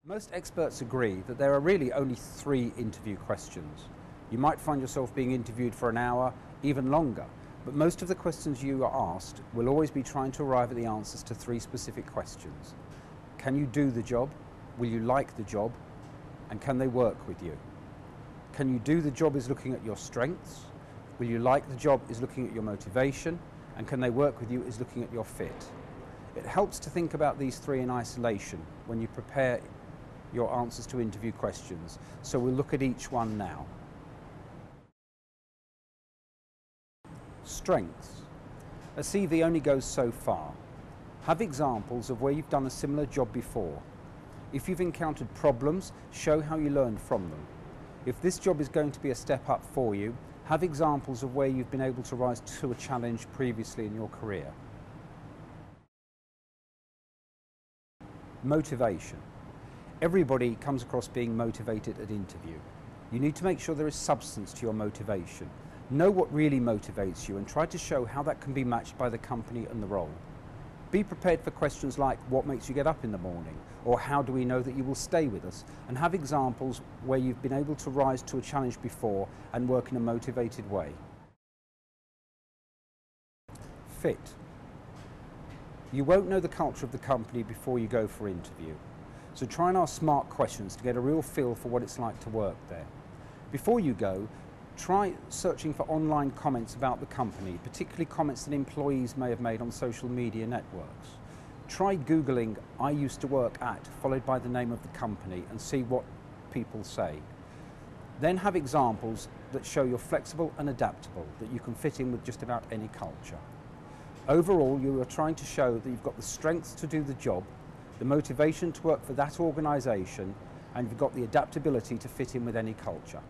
Most experts agree that there are really only 3 interview questions. You might find yourself being interviewed for an hour, even longer, but most of the questions you are asked will always be trying to arrive at the answers to 3 specific questions. Can you do the job? Will you like the job? And can they work with you? Can you do the job is looking at your strengths? Will you like the job is looking at your motivation? And can they work with you is looking at your fit? It helps to think about these 3 in isolation when you prepare your answers to interview questions, so we'll look at each one now. Strengths. A CV only goes so far. Have examples of where you've done a similar job before. If you've encountered problems, show how you learned from them. If this job is going to be a step up for you, have examples of where you've been able to rise to a challenge previously in your career. Motivation. Everybody comes across being motivated at interview. You need to make sure there is substance to your motivation. Know what really motivates you and try to show how that can be matched by the company and the role. Be prepared for questions like what makes you get up in the morning, or how do we know that you will stay with us, and have examples where you've been able to rise to a challenge before and work in a motivated way. Fit. You won't know the culture of the company before you go for interview. So try and ask smart questions to get a real feel for what it's like to work there. Before you go, try searching for online comments about the company, particularly comments that employees may have made on social media networks. Try Googling "I used to work at" followed by the name of the company and see what people say. Then have examples that show you're flexible and adaptable, that you can fit in with just about any culture. Overall, you are trying to show that you've got the strengths to do the job, the motivation to work for that organisation, and you've got the adaptability to fit in with any culture.